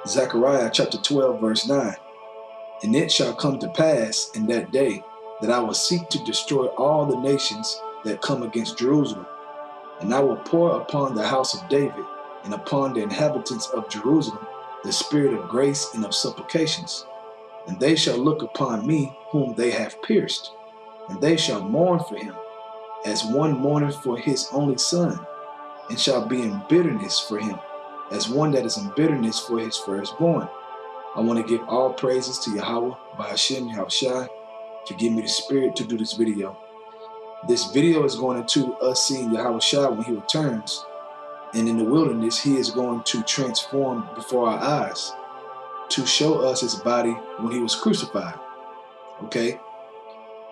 Zechariah chapter 12, verse 9. And it shall come to pass in that day that I will seek to destroy all the nations that come against Jerusalem. And I will pour upon the house of David and upon the inhabitants of Jerusalem the spirit of grace and of supplications. And they shall look upon me whom they have pierced, and they shall mourn for him, as one mourneth for his only son, and shall be in bitterness for him, as one that is in bitterness for his firstborn. I want to give all praises to Yahweh, Bahashem, Yahawashi, to give me the spirit to do this video. This video is going into us seeing Yahawashi when he returns, and in the wilderness he is going to transform before our eyes to show us his body when he was crucified, okay?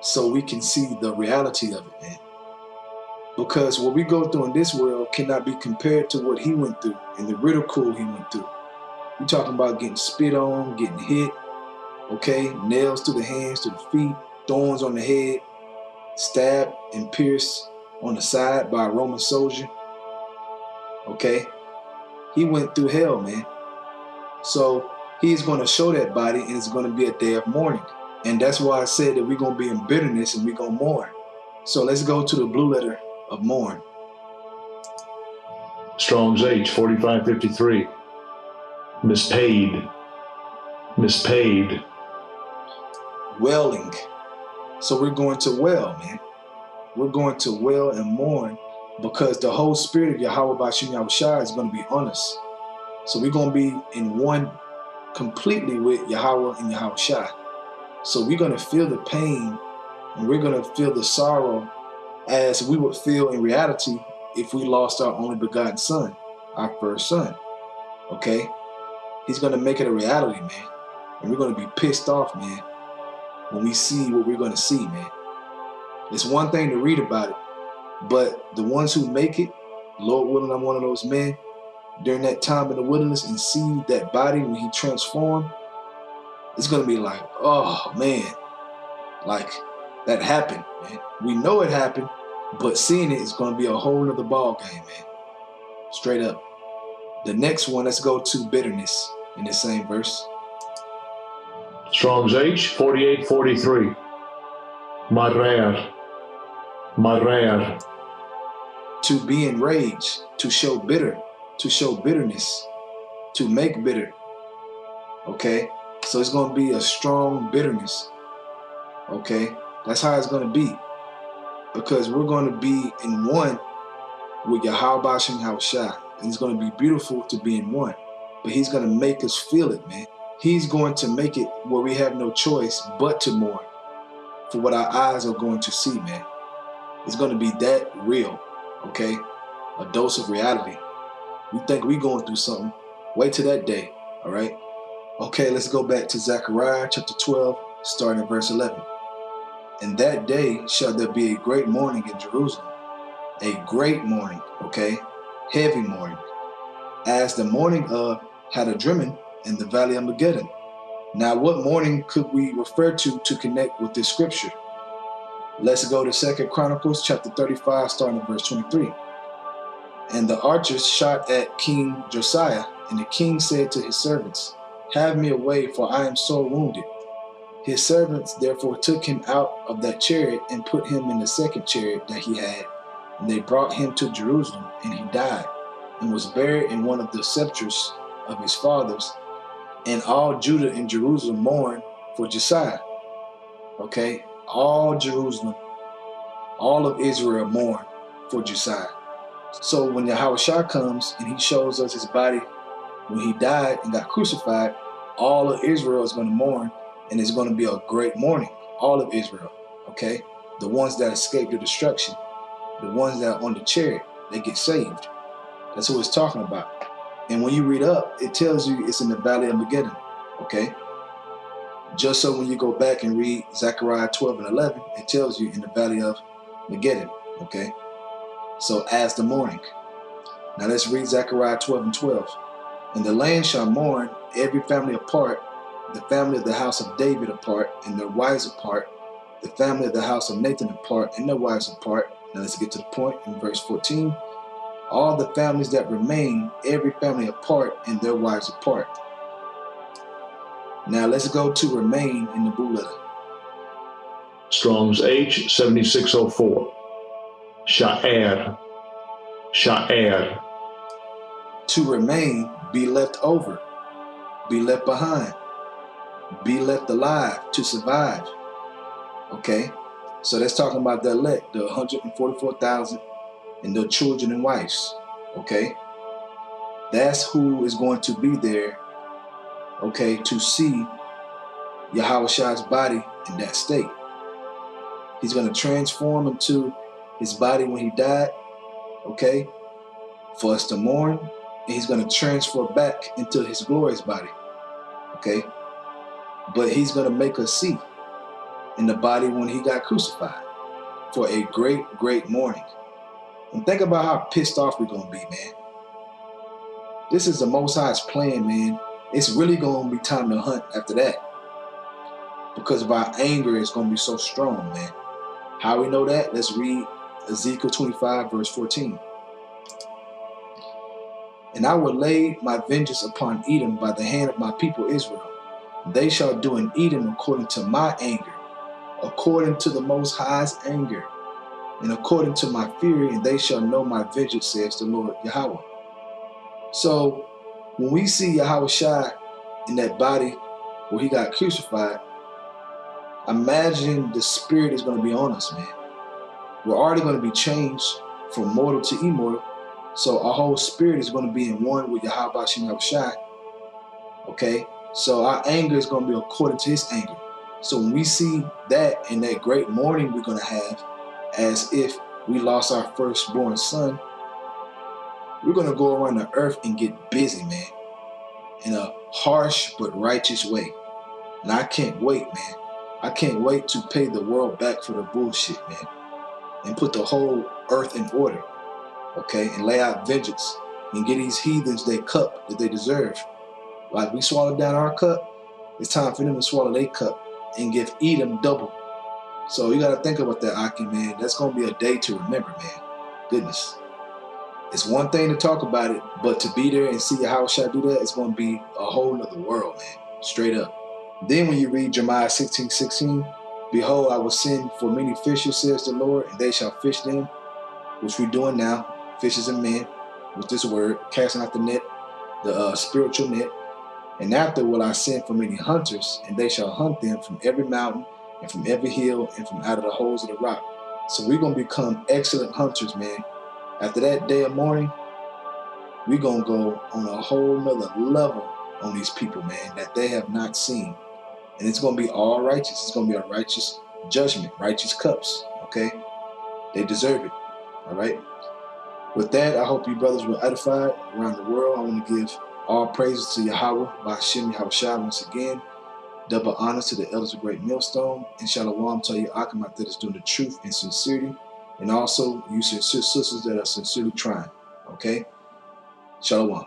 So we can see the reality of it, man. Because what we go through in this world cannot be compared to what he went through and the ridicule he went through. We're talking about getting spit on, getting hit, okay? Nails to the hands, to the feet, thorns on the head, stabbed and pierced on the side by a Roman soldier, okay? He went through hell, man. So he's going to show that body, and it's going to be a day of mourning. And that's why I said that we're going to be in bitterness and we're going to mourn. So let's go to the blue letter of mourn. Strong's H, 4553. Mispaid. Mispaid. Wailing. So we're going to wail, man. We're going to wail and mourn because the whole spirit of Yahweh Bahashem Yahawashi is going to be on us. So we're going to be in one completely with Yahweh and Yahawashi. So we're going to feel the pain and we're going to feel the sorrow as we would feel in reality if we lost our only begotten son, our first son, okay? He's going to make it a reality, man. And we're going to be pissed off, man, when we see what we're going to see, man. It's one thing to read about it, but the ones who make it, Lord willing, I'm one of those men, during that time in the wilderness and see that body when he transformed, it's going to be like, oh, man, like that happened, man. We know it happened, but seeing it is going to be a whole nother ball game, man. Straight up. The next one, let's go to bitterness in the same verse. Strong's H, 4843. Marer. Marer. To be enraged, to show bitter, to show bitterness, to make bitter, okay? So it's going to be a strong bitterness, okay? That's how it's going to be, because we're going to be in one with Yahweh Bahashem Yahawashi, and it's going to be beautiful to be in one, but he's going to make us feel it, man. He's going to make it where we have no choice but to mourn for what our eyes are going to see, man. It's going to be that real, okay? A dose of reality. We think we're going through something. Wait till that day, all right? Okay, let's go back to Zechariah chapter 12, starting at verse 11. In that day shall there be a great mourning in Jerusalem, a great mourning, okay? Heavy mourning, as the mourning of Hadadrimmon in the valley of Megiddon. Now, what mourning could we refer to connect with this scripture? Let's go to 2 Chronicles chapter 35, starting at verse 23. And the archers shot at King Josiah, and the king said to his servants, have me away, for I am sore wounded. His servants therefore took him out of that chariot and put him in the second chariot that he had. And they brought him to Jerusalem, and he died, and was buried in one of the sepulchres of his fathers. And all Judah and Jerusalem mourned for Josiah. Okay? All Jerusalem, all of Israel mourned for Josiah. So when Yahawashi comes and he shows us his body when he died and got crucified, all of Israel is going to mourn, and it's going to be a great mourning. All of Israel, okay? The ones that escaped the destruction, the ones that are on the chariot, they get saved. That's what it's talking about. And when you read up, it tells you it's in the valley of Megiddon, okay? Just so when you go back and read Zechariah 12 and 11, it tells you in the valley of Megiddon, okay? So as the mourning. Now let's read Zechariah 12 and 12. And the land shall mourn, every family apart, the family of the house of David apart, and their wives apart, the family of the house of Nathan apart, and their wives apart. Now let's get to the point in verse 14. All the families that remain, every family apart, and their wives apart. Now let's go to remain in the blue letter. Strong's H 7604. Sha'er. Sha'er. To remain, be left over, be left behind, be left alive, to survive. Okay? So that's talking about the elect, the 144,000 and their children and wives. Okay? That's who is going to be there, okay, to see Yahawashi's body in that state. He's going to transform into his body when he died, okay, for us to mourn, and he's going to transfer back into his glorious body, okay? But he's going to make us see in the body when he got crucified for a great, great mourning. And think about how pissed off we're going to be, man. This is the Most High's plan, man. It's really going to be time to hunt after that, because of our anger is going to be so strong, man. How we know that? Let's read Ezekiel 25, verse 14. And I will lay my vengeance upon Edom by the hand of my people Israel. They shall do in Edom according to my anger, according to the Most High's anger, and according to my fury, and they shall know my vengeance, says the Lord Yahweh. So when we see Yahawashi in that body where he got crucified, imagine the spirit is going to be on us, man. We're already going to be changed from mortal to immortal. So our whole spirit is going to be in one with Yahweh Shem Yahawashi. Okay? So our anger is going to be according to his anger. So when we see that in that great mourning we're going to have, as if we lost our firstborn son, we're going to go around the earth and get busy, man, in a harsh but righteous way. And I can't wait, man. I can't wait to pay the world back for the bullshit, man, and put the whole earth in order, okay, and lay out vengeance and get these heathens their cup that they deserve. Like we swallowed down our cup, it's time for them to swallow their cup and give Edom double. So you got to think about that, Aki, man. That's going to be a day to remember, man. Goodness. It's one thing to talk about it, but to be there and see how shall I do that, it's going to be a whole nother world, man. Straight up. Then when you read Jeremiah 16:16, behold, I will send for many fishers, says the Lord, and they shall fish them, which we're doing now, fishes and men, with this word, casting out the net, the spiritual net. And after will I send for many hunters, and they shall hunt them from every mountain and from every hill and from out of the holes of the rock. So we're going to become excellent hunters, man. After that day of mourning, we're going to go on a whole nother level on these people, man, that they have not seen. And it's going to be all righteous. It's going to be a righteous judgment, righteous cups, okay? They deserve it, all right? With that, I hope you brothers were edified around the world. I want to give all praises to Yahweh, by Hashem Yahawashi once again. Double honors to the elders of Great Millstone. And Shalom to you, Akamat, that is doing the truth and sincerity. And also, you sincere sisters that are sincerely trying, okay? Shalom.